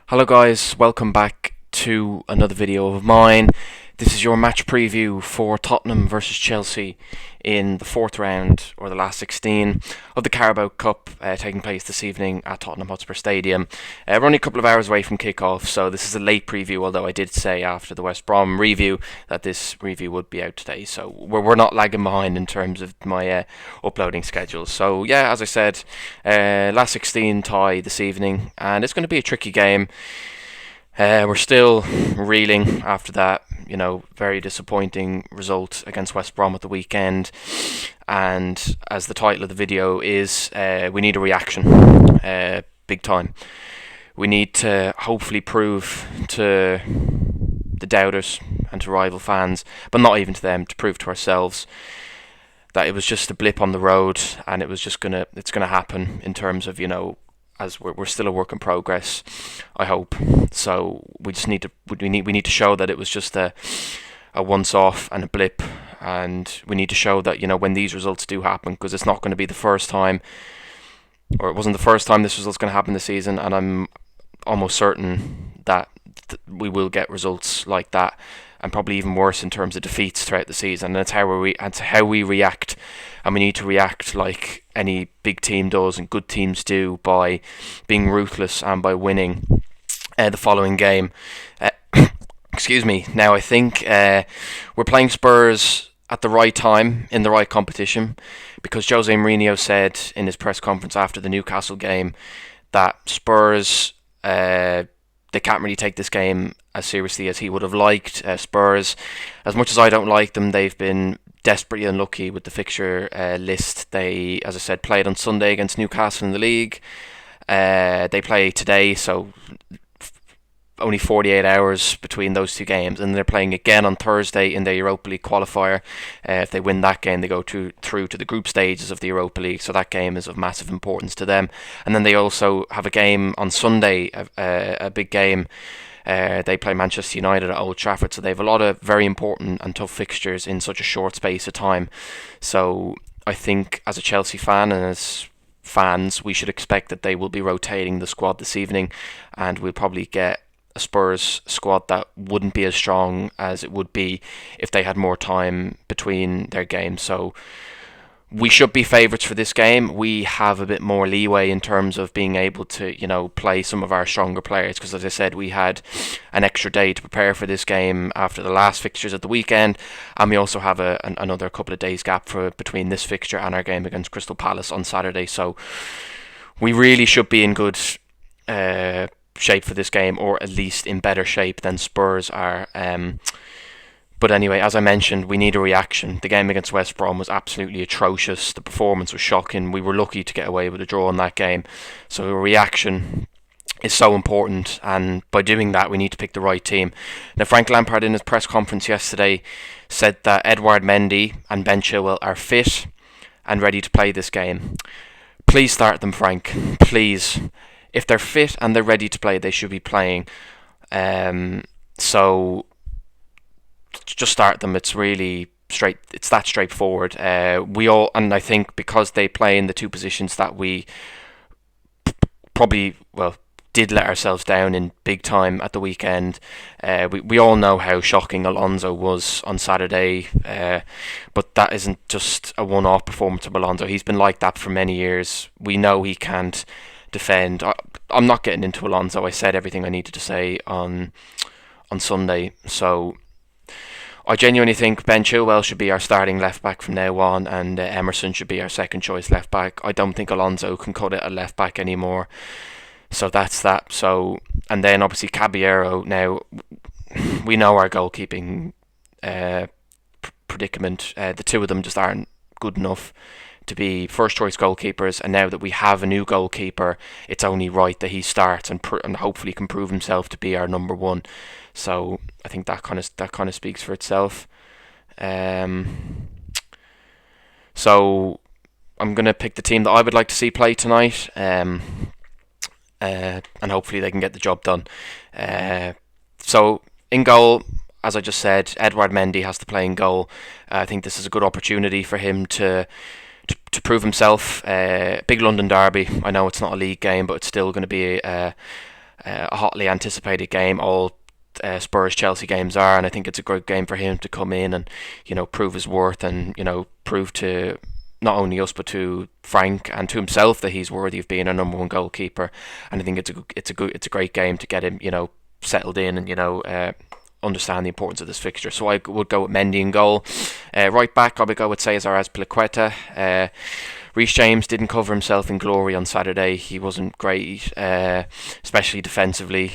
Hello guys, welcome back to another video of mine. This is your match preview for Tottenham versus Chelsea in the fourth round, or the last 16, of the Carabao Cup taking place this evening at Tottenham Hotspur Stadium. We're only a couple of hours away from kick-off, so this is a late preview, although I did say after the West Brom review that this review would be out today, so we're not lagging behind in terms of my uploading schedule. So yeah, as I said, last 16 tie this evening, and it's going to be a tricky game. We're still reeling after that, very disappointing result against West Brom at the weekend. And as the title of the video is, we need a reaction, big time. We need to hopefully prove to the doubters and to rival fans, but not even to them, to prove to ourselves that it was just a blip on the road, and it's gonna happen in terms of, as we're still a work in progress, I hope. So we need to show that it was just a once off and a blip, and we need to show that when these results do happen, because it's not going to be the first time, or it wasn't the first time this result's going to happen this season, and I'm almost certain that we will get results like that, and probably even worse in terms of defeats throughout the season. And it's how we react, and we need to react like any big team does and good teams do, by being ruthless and by winning the following game. Excuse me. Now I think we're playing Spurs at the right time in the right competition, because Jose Mourinho said in his press conference after the Newcastle game that Spurs they can't really take this game as seriously as he would have liked. Spurs, as much as I don't like them, they've been desperately unlucky with the fixture list. They, as I said, played on Sunday against Newcastle in the league. They play today, so only 48 hours between those two games, and they're playing again on Thursday in the Europa League qualifier. If they win that game, they go through to the group stages of the Europa League, so that game is of massive importance to them. And then they also have a game on Sunday, a big game. They play Manchester United at Old Trafford, so they have a lot of very important and tough fixtures in such a short space of time. So I think as a Chelsea fan and as fans, we should expect that they will be rotating the squad this evening, and we'll probably get a Spurs squad that wouldn't be as strong as it would be if they had more time between their games. So we should be favourites for this game. We have a bit more leeway in terms of being able to, play some of our stronger players, because as I said, we had an extra day to prepare for this game after the last fixtures at the weekend, and we also have another couple of days gap between this fixture and our game against Crystal Palace on Saturday. So we really should be in good shape for this game, or at least in better shape than Spurs are. But anyway, as I mentioned, we need a reaction. The game against West Brom was absolutely atrocious. The performance was shocking. We were lucky to get away with a draw in that game. So a reaction is so important, and by doing that, we need to pick the right team. Now, Frank Lampard in his press conference yesterday said that Edouard Mendy and Ben Chilwell are fit and ready to play this game. Please start them, Frank. Please. If they're fit and they're ready to play, they should be playing. So just start them. It's really straight. It's that straightforward. And I think because they play in the two positions that we probably did let ourselves down in big time at the weekend. We all know how shocking Alonso was on Saturday, but that isn't just a one-off performance of Alonso. He's been like that for many years. We know he can't defend. I'm not getting into Alonso. I said everything I needed to say on Sunday. So I genuinely think Ben Chilwell should be our starting left back from now on, and Emerson should be our second choice left back. I don't think Alonso can cut it at left back anymore. So that's that. So, and then obviously Caballero. Now we know our goalkeeping predicament. The two of them just aren't good enough to be first choice goalkeepers, and now that we have a new goalkeeper, it's only right that he starts and hopefully can prove himself to be our number one. So I think that kind of speaks for itself. So I'm gonna pick the team that I would like to see play tonight, and hopefully they can get the job done. So in goal, as I just said, Edouard Mendy has to play in goal. I think this is a good opportunity for him to prove himself. Big London derby. I know it's not a league game, but it's still going to be a hotly anticipated game. All Spurs Chelsea games are, and I think it's a great game for him to come in and prove his worth, and prove to not only us but to Frank and to himself that he's worthy of being a number one goalkeeper. And I think it's a great game to get him settled in and understand the importance of this fixture. So I would go with Mendy in goal. Right back, I would go with Cesar Azpilicueta. Reece James didn't cover himself in glory on Saturday. He wasn't great, especially defensively.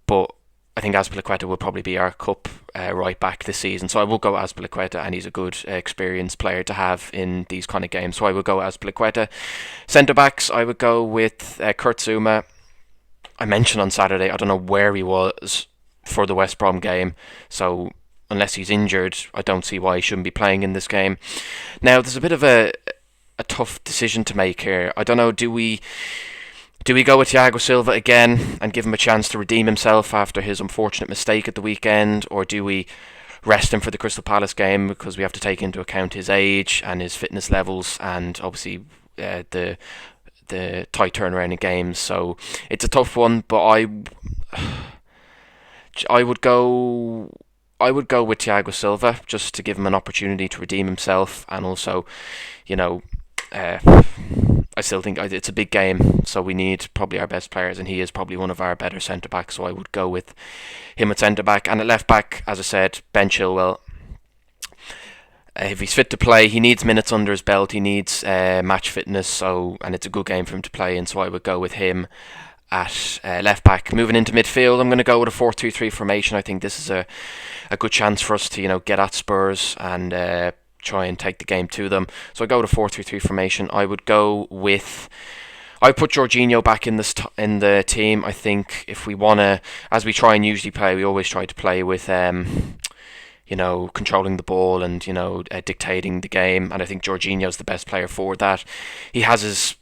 But I think Azpilicueta will probably be our cup right back this season. So I will go Azpilicueta, and he's a good experienced player to have in these kind of games. So I will go Azpilicueta. Centre backs, I would go with Kurt Zouma. I mentioned on Saturday, I don't know where he was for the West Brom game. So unless he's injured, I don't see why he shouldn't be playing in this game. Now, there's a bit of a tough decision to make here. I don't know, do we go with Thiago Silva again and give him a chance to redeem himself after his unfortunate mistake at the weekend, or do we rest him for the Crystal Palace game because we have to take into account his age and his fitness levels and obviously the tight turnaround in games? So it's a tough one, but I would go with Thiago Silva just to give him an opportunity to redeem himself, and also, I still think it's a big game, so we need probably our best players, and he is probably one of our better centre backs. So I would go with him at centre back, and at left back, as I said, Ben Chilwell. If he's fit to play, he needs minutes under his belt. He needs match fitness. And it's a good game for him to play in. So I would go with him at left back. Moving into midfield, I'm going to go with a 4-2-3 formation. I think this is a good chance for us to get at Spurs and try and take the game to them. So I go with a 4-3-3 formation. I would put Jorginho back in the team. I think if we want to, as we try and usually play, we always try to play with controlling the ball and dictating the game. And I think Jorginho's the best player for that. He has his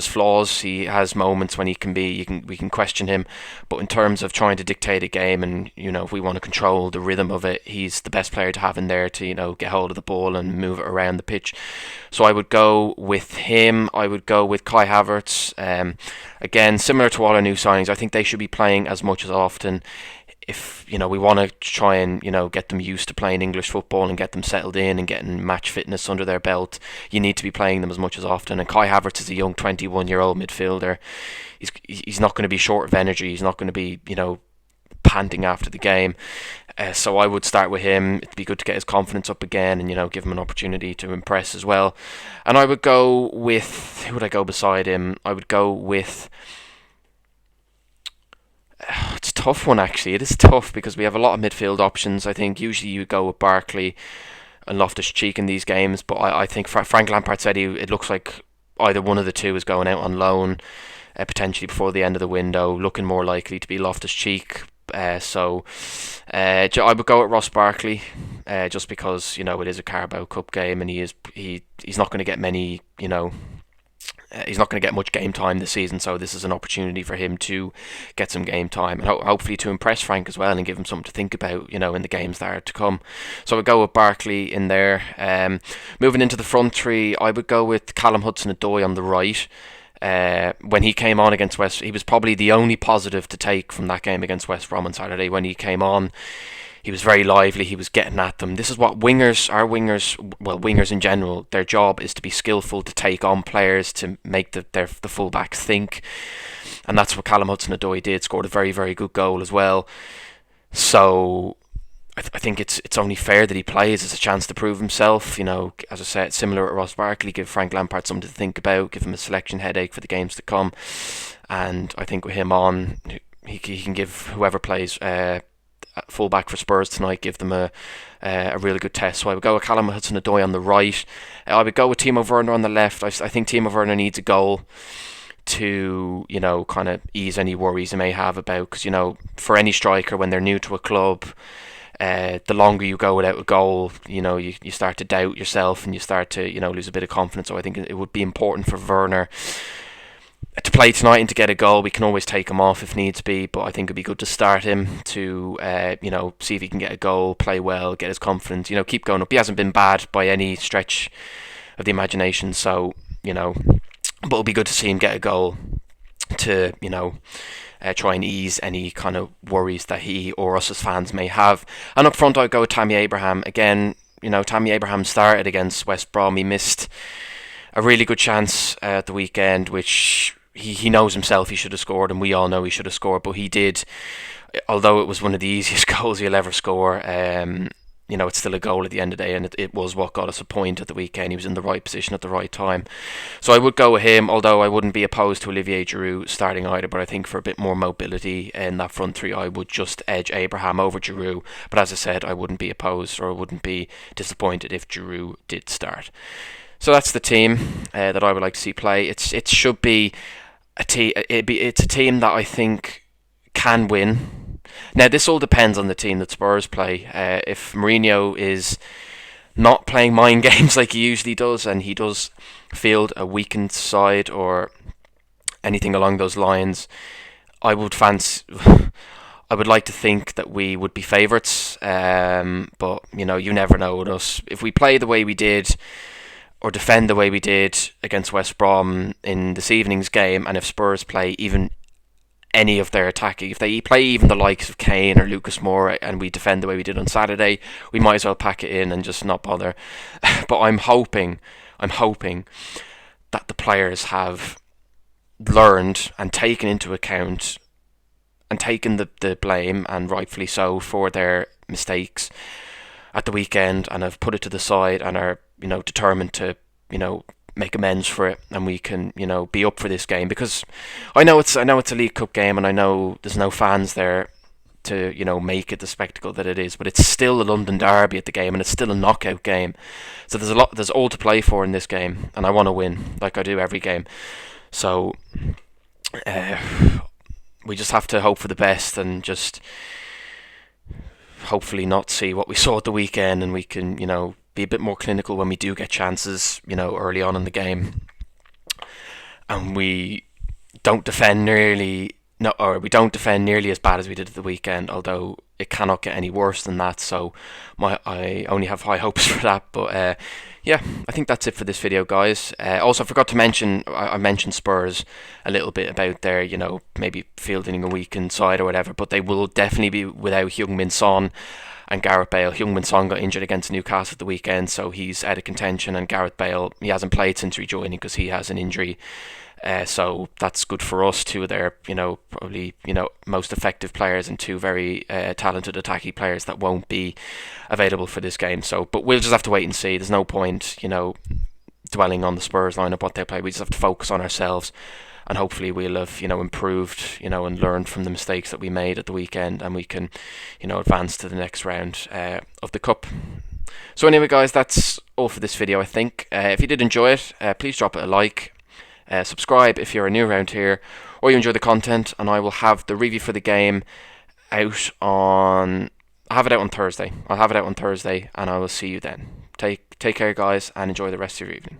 flaws. He has moments when we can question him, but in terms of trying to dictate a game and if we want to control the rhythm of it, he's the best player to have in there to get hold of the ball and move it around the pitch. So I would go with him. I would go with Kai Havertz. Again, similar to all our new signings, I think they should be playing as much as often. If we want to try and get them used to playing English football and get them settled in and getting match fitness under their belt, you need to be playing them as much as often. And Kai Havertz is a young 21-year-old midfielder. He's not going to be short of energy. He's not going to be panting after the game. So I would start with him. It'd be good to get his confidence up again and give him an opportunity to impress as well. And I would go with, who would I go beside him? I would go with. It's a tough one, actually. It is tough because we have a lot of midfield options. I think usually you go with Barkley and Loftus-Cheek in these games, but I think Frank Lampard said it looks like either one of the two is going out on loan, potentially before the end of the window, looking more likely to be Loftus-Cheek. So I would go with Ross Barkley, just because it is a Carabao Cup game and he's not going to get many he's not going to get much game time this season, so this is an opportunity for him to get some game time and hopefully to impress Frank as well and give him something to think about, in the games that are to come. So I would go with Barkley in there. Moving into the front three, I would go with Callum Hudson-Odoi on the right. When he came on against West, he was probably the only positive to take from that game against West Brom on Saturday. When he came on, he was very lively. He was getting at them. This is what wingers in general, their job is to be skillful, to take on players, to make the fullbacks think. And that's what Callum Hudson-Odoi did. Scored a very, very good goal as well. So I think it's only fair that he plays. It's a chance to prove himself. As I said, similar to Ross Barkley, give Frank Lampard something to think about, give him a selection headache for the games to come. And I think with him on, he can give whoever plays fullback for Spurs tonight, give them a really good test. So I would go with Callum Hudson-Odoi on the right. I would go with Timo Werner on the left. I think Timo Werner needs a goal to kind of ease any worries he may have about, because for any striker when they're new to a club, the longer you go without a goal, you start to doubt yourself and you start to lose a bit of confidence. So I think it would be important for Werner to play tonight and to get a goal. We can always take him off if needs be, but I think it'd be good to start him to see if he can get a goal, play well, get his confidence, keep going up. He hasn't been bad by any stretch of the imagination, so but it'll be good to see him get a goal. to, try and ease any kind of worries that he or us as fans may have. And up front, I'd go with Tammy Abraham. Again, Tammy Abraham started against West Brom. He missed a really good chance at the weekend, which he knows himself he should have scored, and we all know he should have scored, but he did. Although it was one of the easiest goals he'll ever score, it's still a goal at the end of the day, and it was what got us a point at the weekend. He was in the right position at the right time. So I would go with him, although I wouldn't be opposed to Olivier Giroud starting either, but I think for a bit more mobility in that front three, I would just edge Abraham over Giroud. But as I said, I wouldn't be opposed, or I wouldn't be disappointed if Giroud did start. So that's the team that I would like to see play. It should be it's a team that I think can win. Now, this all depends on the team that Spurs play. If Mourinho is not playing mind games like he usually does, and he does field a weakened side or anything along those lines, I would like to think that we would be favourites. But you never know with us. If we play the way we did, or defend the way we did against West Brom in this evening's game, and if Spurs play even any of their attacking, if they play even the likes of Kane or Lucas Moura, and we defend the way we did on Saturday, we might as well pack it in and just not bother. But I'm hoping that the players have learned and taken into account and taken the blame, and rightfully so, for their mistakes at the weekend, and have put it to the side and are determined to make amends for it, and we can be up for this game, because I know it's a League Cup game, and I know there's no fans there to make it the spectacle that it is, but it's still a London derby at the game, and it's still a knockout game, so there's all to play for in this game, and I want to win like I do every game. So we just have to hope for the best, and just hopefully not see what we saw at the weekend, and we can be a bit more clinical when we do get chances early on in the game, and we don't defend nearly as bad as we did at the weekend, although it cannot get any worse than that. So I only have high hopes for that. But yeah, I think that's it for this video, guys. Also, I forgot to mention, I mentioned Spurs a little bit about their maybe fielding a weakened side or whatever, but they will definitely be without Heung-min Son and Gareth Bale. Heung-min Son got injured against Newcastle at the weekend, so he's out of contention, and Gareth Bale, he hasn't played since rejoining because he has an injury. So that's good for us. Two of their, probably, most effective players, and two very talented attacking players that won't be available for this game. So, but we'll just have to wait and see. There's no point, dwelling on the Spurs lineup, what they play. We just have to focus on ourselves, and hopefully we'll have, improved, and learned from the mistakes that we made at the weekend, and we can, advance to the next round of the Cup. So anyway, guys, that's all for this video, I think. If you did enjoy it, please drop it a like. Subscribe if you're new around here, or you enjoy the content, and I will have the review for the game out on... I'll have it out on Thursday. And I will see you then. Take care, guys, and enjoy the rest of your evening.